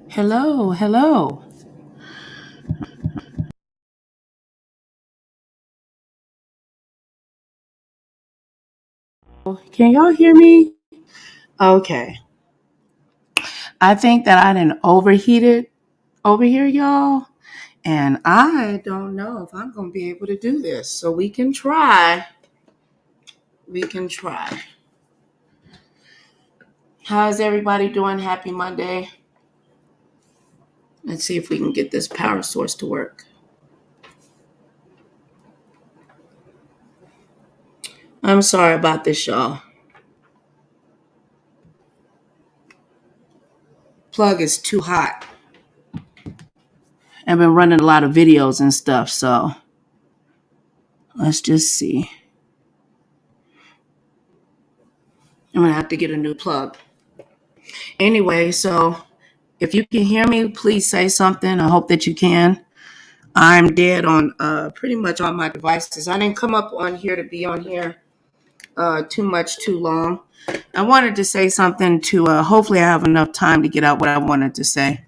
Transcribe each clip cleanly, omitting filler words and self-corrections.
Hello, hello. Can y'all hear me? Okay. I think that I done overheated over here, y'all. And I don't know if I'm going to be able to do this. So we can try. We can try. How's everybody doing? Happy Monday. Let's see if we can get this power source to work. I'm sorry about this, y'all. Plug is too hot. I've been running a lot of videos and stuff, so let's just see. I'm going to have to get a new plug. Anyway, so if you can hear me, please say something. I hope that you can. I'm dead on pretty much all my devices. I didn't come up on here to be on here too long. I wanted to say something to, hopefully I have enough time to get out what I wanted to say.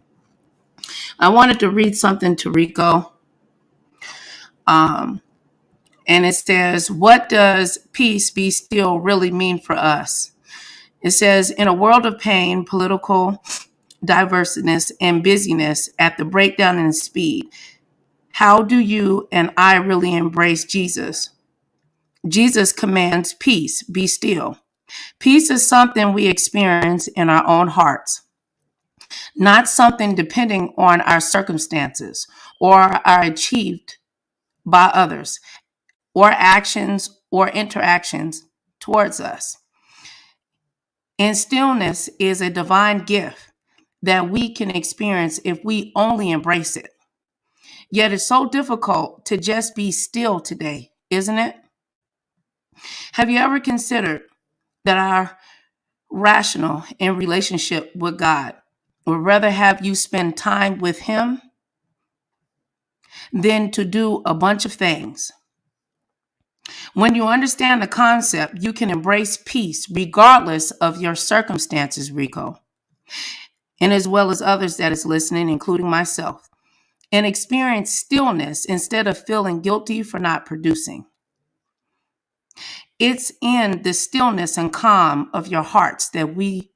I wanted to read something to Rico. And it says, what does peace be still really mean for us? It says, in a world of pain, political diverseness, and busyness at the breakdown in speed, how do you and I really embrace Jesus? Jesus commands peace, be still. Peace is something we experience in our own hearts, not something depending on our circumstances or are achieved by others or actions or interactions towards us. And stillness is a divine gift that we can experience if we only embrace it. Yet it's so difficult to just be still today, isn't it? Have you ever considered that our rational in relationship with God would rather have you spend time with Him than to do a bunch of things? When you understand the concept, you can embrace peace regardless of your circumstances, Rico, and as well as others that is listening, including myself, and experience stillness instead of feeling guilty for not producing. It's in the stillness and calm of your hearts that we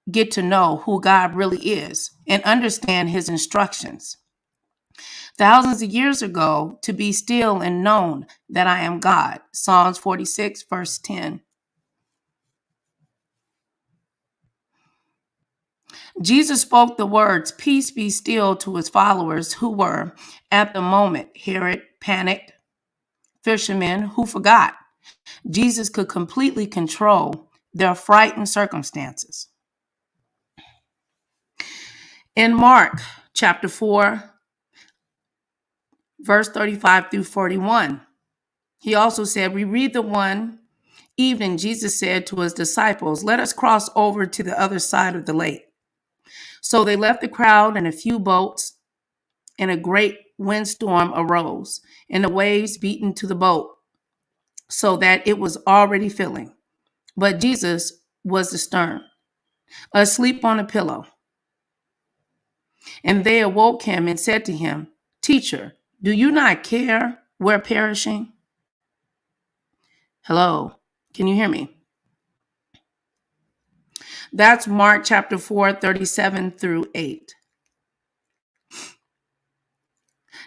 get to know who God really is and understand His instructions. Thousands of years ago, to be still and known that I am God. Psalms 46, verse 10. Jesus spoke the words, peace be still, to his followers who were, at the moment, Herod, panicked, fishermen who forgot Jesus could completely control their frightened circumstances. In Mark chapter 4, verse 35 through 41, he also said, we read the one evening Jesus said to his disciples, let us cross over to the other side of the lake. So they left the crowd and a few boats, and a great windstorm arose, and the waves beat into the boat so that it was already filling. But Jesus was astern, asleep on a pillow. And they awoke him and said to him, Teacher, do you not care we're perishing? Hello, can you hear me? That's Mark chapter 4, 37 through 8.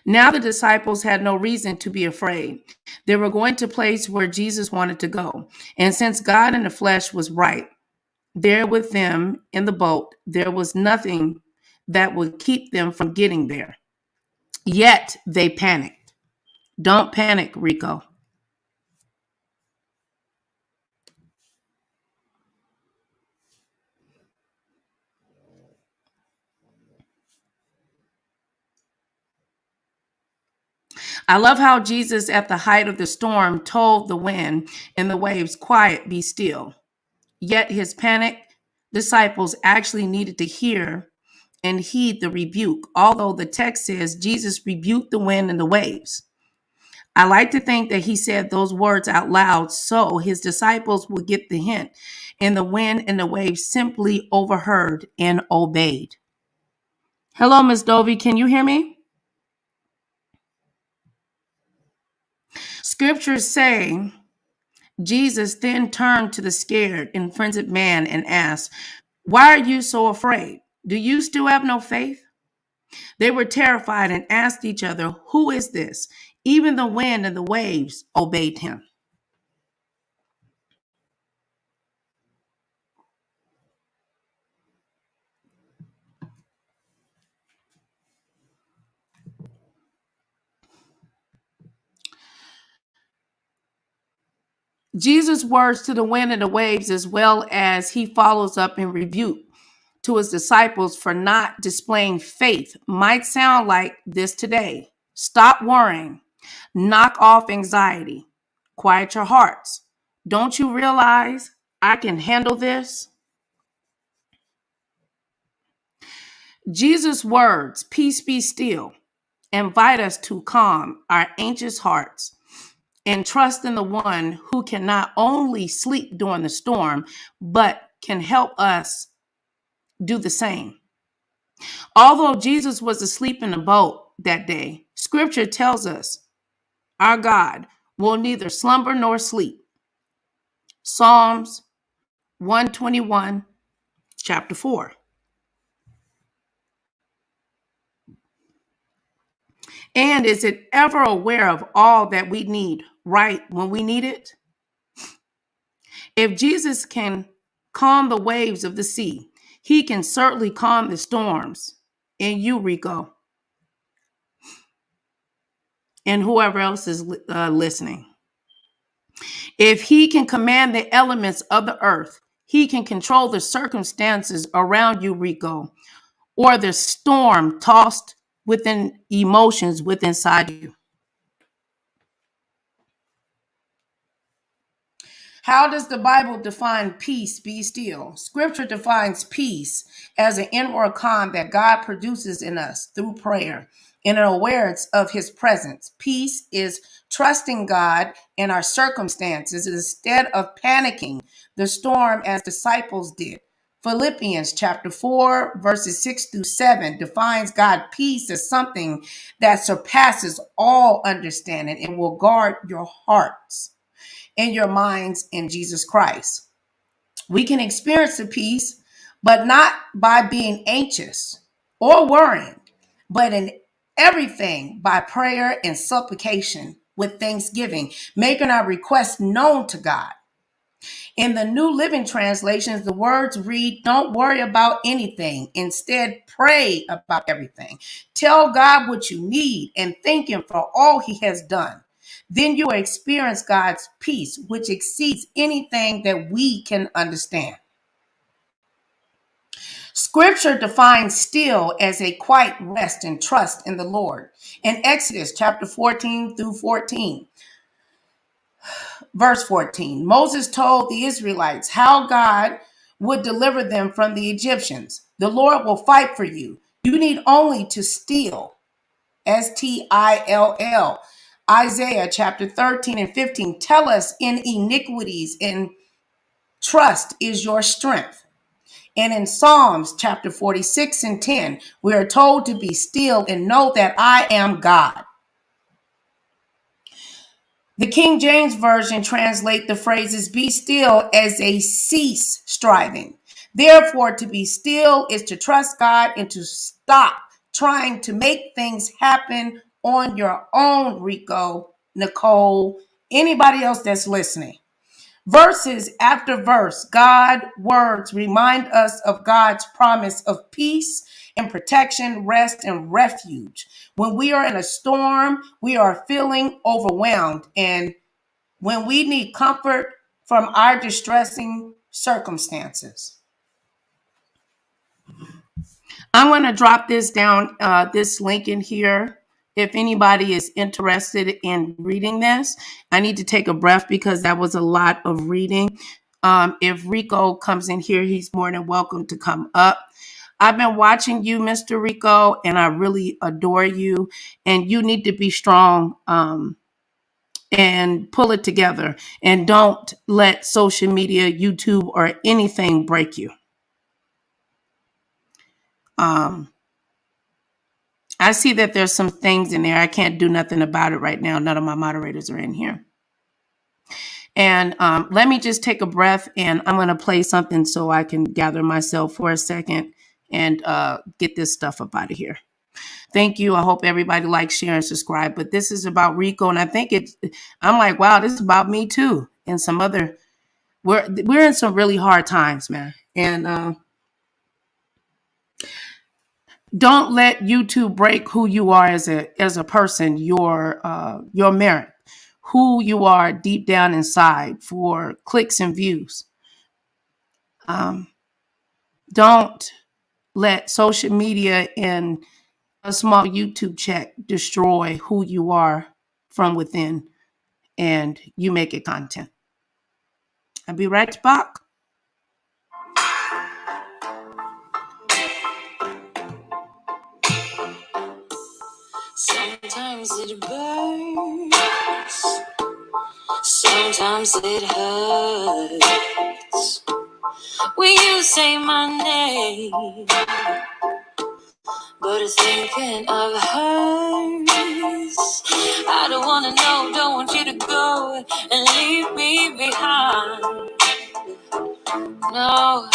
Now the disciples had no reason to be afraid. They were going to a place where Jesus wanted to go. And since God in the flesh was right there with them in the boat, there was nothing that would keep them from getting there. Yet they panicked. Don't panic, Rico. I love how Jesus, at the height of the storm, told the wind and the waves, quiet, be still. Yet his panicked disciples actually needed to hear and heed the rebuke, although the text says Jesus rebuked the wind and the waves. I like to think that he said those words out loud so his disciples would get the hint, and the wind and the waves simply overheard and obeyed. Hello, Miss Dovey. Can you hear me? Scriptures say Jesus then turned to the scared and frenzied man and asked, "Why are you so afraid? Do you still have no faith?" They were terrified and asked each other, "Who is this?" Even the wind and the waves obeyed him. Jesus' words to the wind and the waves, as well as he follows up in rebuke to his disciples for not displaying faith, might sound like this today. Stop worrying. Knock off anxiety. Quiet your hearts. Don't you realize I can handle this? Jesus' words, "Peace be still," invite us to calm our anxious hearts and trust in the one who can not only sleep during the storm, but can help us do the same. Although Jesus was asleep in the boat that day, scripture tells us our God will neither slumber nor sleep. Psalms 121, chapter 4. And is it ever aware of all that we need right when we need it? If Jesus can calm the waves of the sea, he can certainly calm the storms in you, Rico, and whoever else is listening. If he can command the elements of the earth, he can control the circumstances around you, Rico, or the storm tossed within emotions within inside you. How does the Bible define peace be still? Scripture defines peace as an inward calm that God produces in us through prayer and an awareness of his presence. Peace is trusting God in our circumstances instead of panicking the storm as disciples did. Philippians chapter 4, verses 6 through 7 defines God peace as something that surpasses all understanding and will guard your hearts and your minds in Jesus Christ. We can experience the peace, but not by being anxious or worrying, but in everything by prayer and supplication with thanksgiving, making our requests known to God. In the New Living Translations, the words read, "Don't worry about anything. Instead, pray about everything. Tell God what you need and thank him for all he has done. Then you will experience God's peace, which exceeds anything that we can understand." Scripture defines still as a quiet rest and trust in the Lord. In Exodus chapter 14 through 14, verse 14, Moses told the Israelites how God would deliver them from the Egyptians. "The Lord will fight for you. You need only to still, still. Isaiah chapter 13 and 15 tell us in iniquities and trust is your strength. And in Psalms chapter 46 and 10, we are told to be still and know that I am God. The King James Version translate the phrases "be still" as a cease striving. Therefore, to be still is to trust God and to stop trying to make things happen on your own, Rico, Nicole, anybody else that's listening. Verses after verse, God's words remind us of God's promise of peace and protection, rest, and refuge. When we are in a storm, we are feeling overwhelmed, and when we need comfort from our distressing circumstances. I'm going to drop this down, this link in here. If anybody is interested in reading this, I need to take a breath because that was a lot of reading. If Rico comes in here, he's more than welcome to come up. I've been watching you, Mr. Rico, and I really adore you. And you need to be strong and pull it together. And don't let social media, YouTube, or anything break you. I see that there's some things in there. I can't do nothing about it right now. None of my moderators are in here. And let me just take a breath, and I'm going to play something so I can gather myself for a second and get this stuff up out of here. Thank you. I hope everybody likes, share, and subscribe. But this is about Rico, and I think I'm like, wow, this is about me too. And some other, we're in some really hard times, man. And don't let YouTube break who you are as a person, your merit, who you are deep down inside for clicks and views. Don't let social media and a small YouTube check destroy who you are from within, and you make it content. I'll be right back. Sometimes it burns, sometimes it hurts. When you say my name, but thinking of hers. I don't wanna know, don't want you to go and leave me behind. No,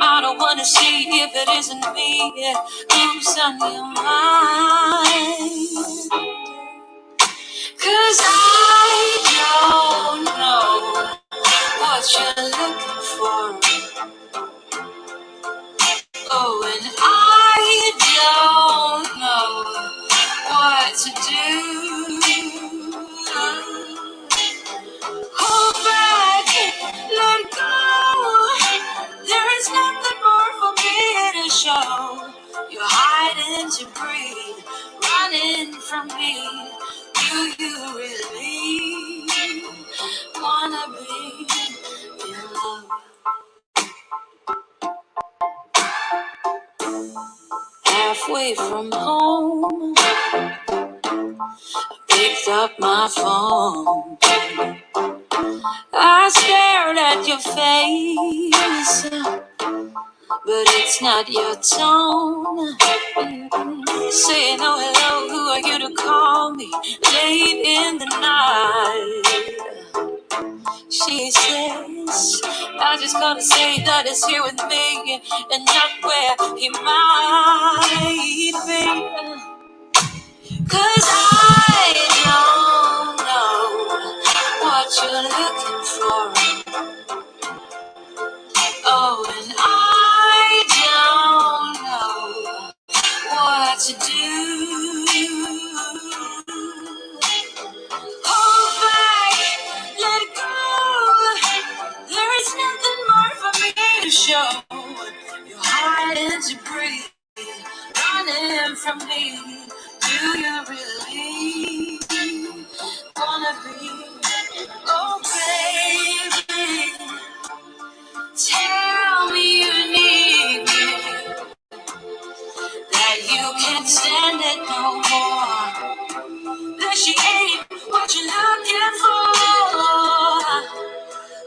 I don't wanna see if it isn't me who's on your mind. 'Cause I don't know what you're looking for. Oh, and I don't know what to do. Hold back, let go. There is nothing more for me to show. You're hiding to breathe, running from me. Do you really wanna be in love? Halfway from home, picked up my phone. I stared at your face, but it's not your tone. Saying oh hello, who are you to call me late in the night? She says, I just gotta say that it's here with me and not where he might be. 'Cause I don't know what you're looking for. Oh, and I don't know what to do. Hold back, let go. There is nothing more for me to show. You're hiding to breathe, running from me. Do you really wanna be? Oh, baby, tell me you need me, that you can't stand it no more, that she ain't what you're looking for.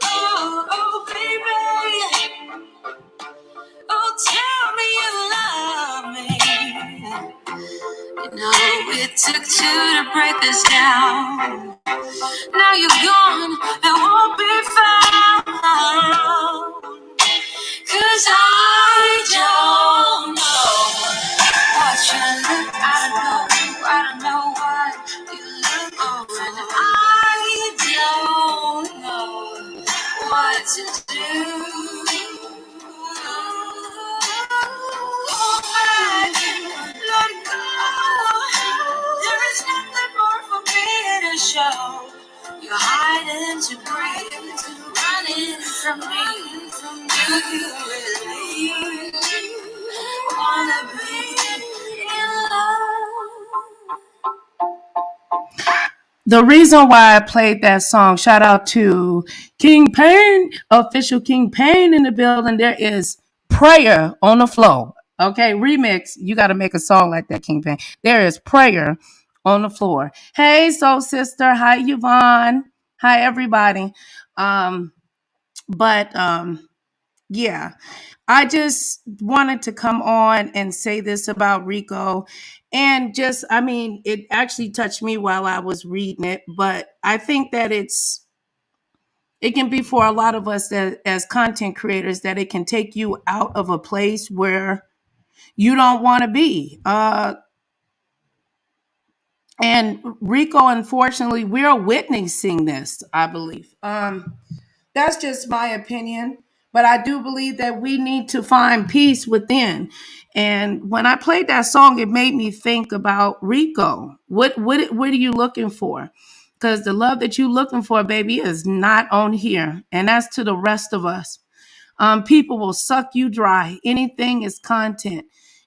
Oh, baby, oh, tell me you love me. You know, it took two to break this down. Now you're gone and won't be found. 'Cause I don't know what you look. I don't know what you look for. And I don't know what to do. Hold back, let go. There is nothing more for me to show. You're hiding to breathe, running from me. Do you really wanna be in love? The reason why I played that song, shout out to King Payne, official King Payne in the building. There is prayer on the flow. Okay, remix. You got to make a song like that, King Payne. There is prayer on the floor. Hey, soul sister. Hi, Yvonne. Hi, everybody. But yeah. I just wanted to come on and say this about Rico. And just, I mean, it actually touched me while I was reading it, but I think that it can be for a lot of us that as content creators that it can take you out of a place where you don't want to be. And Rico, unfortunately, we're witnessing this, I believe. That's just my opinion. But I do believe that we need to find peace within. And when I played that song, it made me think about Rico. What are you looking for? Because the love that you're looking for, baby, is not on here. And that's to the rest of us. People will suck you dry. Anything is content.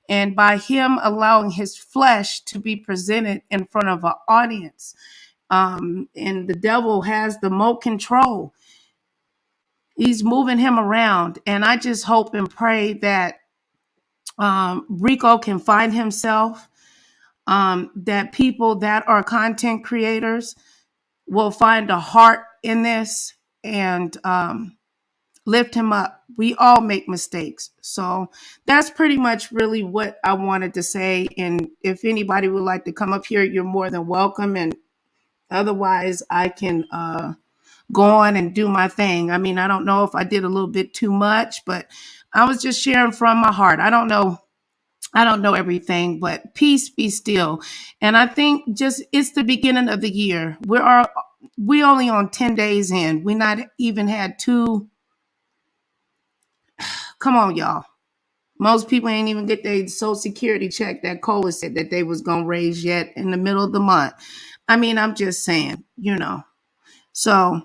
And by him allowing his flesh to be presented in front of an audience, and the devil has the most control. He's moving him around. And I just hope and pray that Rico can find himself, that people that are content creators will find a heart in this and lift him up. We all make mistakes. So that's pretty much really what I wanted to say. And if anybody would like to come up here, you're more than welcome. And otherwise, I can go on and do my thing. I mean, I don't know if I did a little bit too much, but I was just sharing from my heart. I don't know everything, but peace be still. And I think just it's the beginning of the year. We only on 10 days in. We not even had two. Come on, y'all. Most people ain't even get their Social Security check that Cola said that they was gonna raise yet in the middle of the month. I mean, I'm just saying, So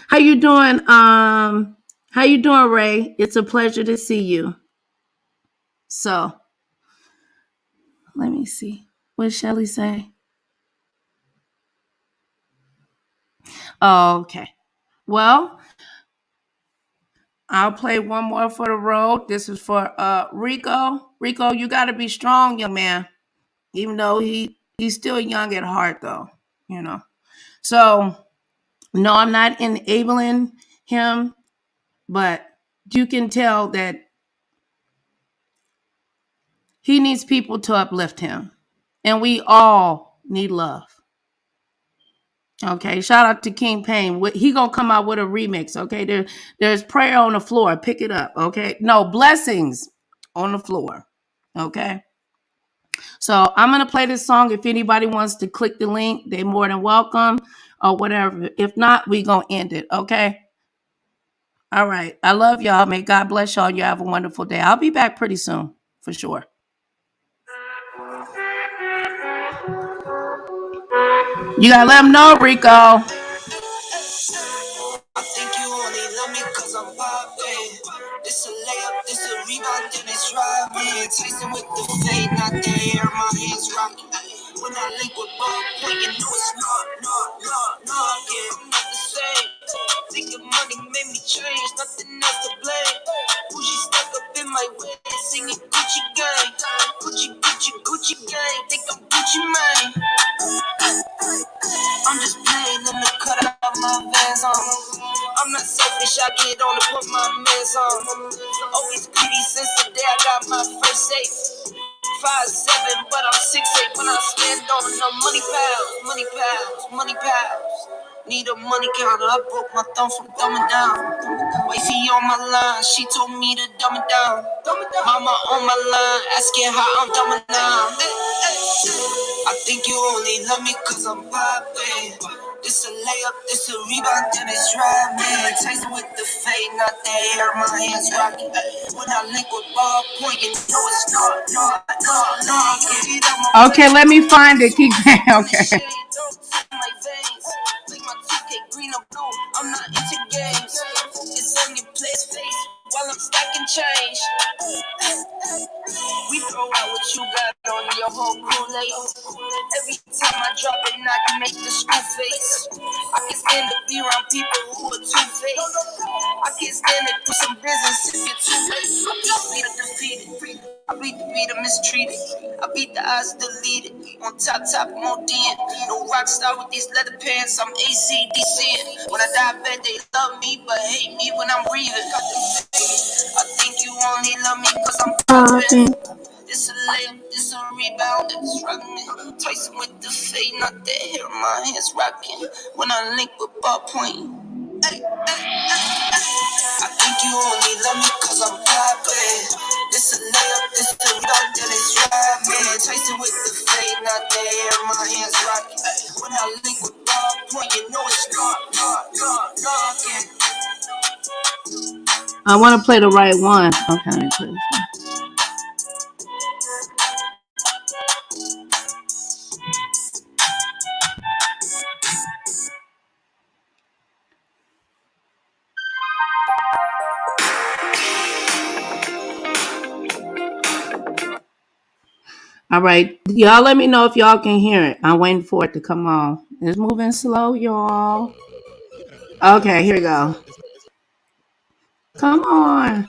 how you doing? How you doing, Ray? It's a pleasure to see you. So let me see. What did Shelly say? Oh, okay. Well, I'll play one more for the road. This is for Rico. Rico, you gotta be strong, young man. Even though he's still young at heart though, you know. So no, I'm not enabling him, but you can tell that he needs people to uplift him. And we all need love. Okay, shout out to King Payne. He gonna come out with a remix. Okay, there's prayer on the floor. Pick it up. Okay, no blessings on the floor. Okay, so I'm gonna play this song. If anybody wants to click the link, they're more than welcome, or whatever. If not, we gonna end it. Okay. All right. I love y'all. May God bless y'all. You have a wonderful day. I'll be back pretty soon, for sure. You gotta let them know, Rico. I think you only love me cause I'm poppin'. This a layup, this a rebound, then it's driving. Tasting with the fade, not the air, my hands rocking. When I link with Bob, when you know it's not, yeah, I'm not the same. Thinking money made me change, nothing else to blame. Bougie stuck up in my way, singing Gucci gang. Gucci gang, think I'm Gucci Mane. I'm just playing in the cut out my vans on. I'm not selfish, I get on to put my mans on. Always greedy since the day I got my first safe. 5'7", but I'm 6'8" when I stand on the money pals. Need a money counter, I broke my thumb from dumbing down. Wifey on my line, she told me to dumb it down. Mama on my line, asking how I'm dumbing down. I think you only love me cause I'm poppin'. This a layup, this a rebound, then it's driving. Tasting with the fade, not the air, my hands rocking. When I link with ball point, you know it's not. Okay, let me find it. Keep okay. My veins, like my 2K green or blue. I'm not into games. It's on your place face while I'm stacking change. We throw out what you got on your whole Kool-Aid. Every time I drop it, I can make the school face. I can stand to be around people who are two-faced. I can't stand to do some business if you're too-faced. I beat the defeated. I beat the mistreated. I beat the odds deleted. On top, more D. No rock star with these leather pants. I'm ACDC. When I die bad, they love me, but hate me when I'm breathing. I think you only love me cause I'm popping. This a layup, this a rebound, it's struggling. Tyson with the fade, not that hair, my hands rocking. When I link with ballpoint, ay, I think you only love me cause I'm popping. This a layup, this a rebound, then it's driving. Tyson with the fade, not that hair, my hands rocking. When I link with ballpoint, you know it's knocking. I want to play the right one. Okay, let me play this one. All right, y'all let me know if y'all can hear it. I'm waiting for it to come on. It's moving slow, y'all. Okay, here we go. Come on.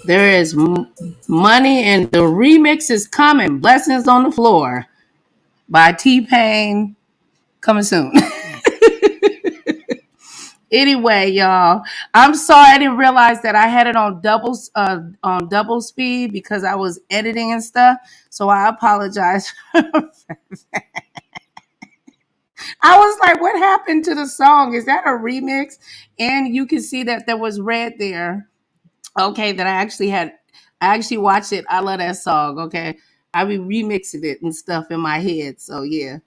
There is money and the remix is coming. Blessings on the Floor by T-Pain coming soon. Anyway, y'all, I'm sorry I didn't realize that I had it on double speed because I was editing and stuff. So I apologize. I was like, what happened to the song? Is that a remix? And you can see that there was red there. Okay, that I actually watched it. I love that song. Okay. I be remixing it and stuff in my head. So yeah.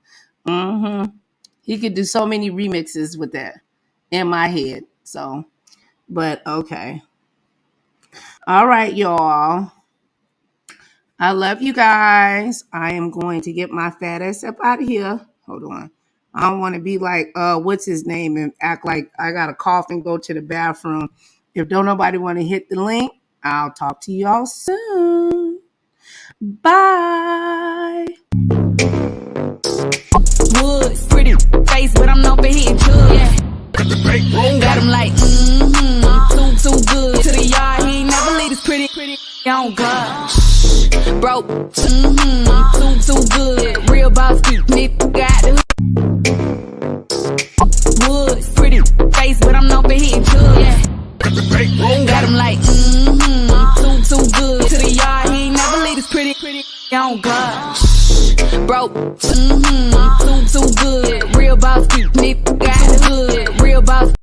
He could do so many remixes with that in my head. So, but okay. All right, y'all. I love you guys. I am going to get my fat ass up out of here. Hold on. I don't want to be like, what's his name, and act like I got to cough and go to the bathroom. If don't nobody want to hit the link, I'll talk to y'all soon. Bye. Woods, pretty face, but I'm known for hitting jug. Yeah. Got him like, too good. To the yard, he ain't never leave his pretty on God. Broke, too good. Real boss, nigga got the Woods, pretty face, but I'm known for hitting jug. Yeah. Got him like, too good. To the yard, he ain't never leave his pretty on God. Broke, too good. Real boss, nigga got the good. Real boss.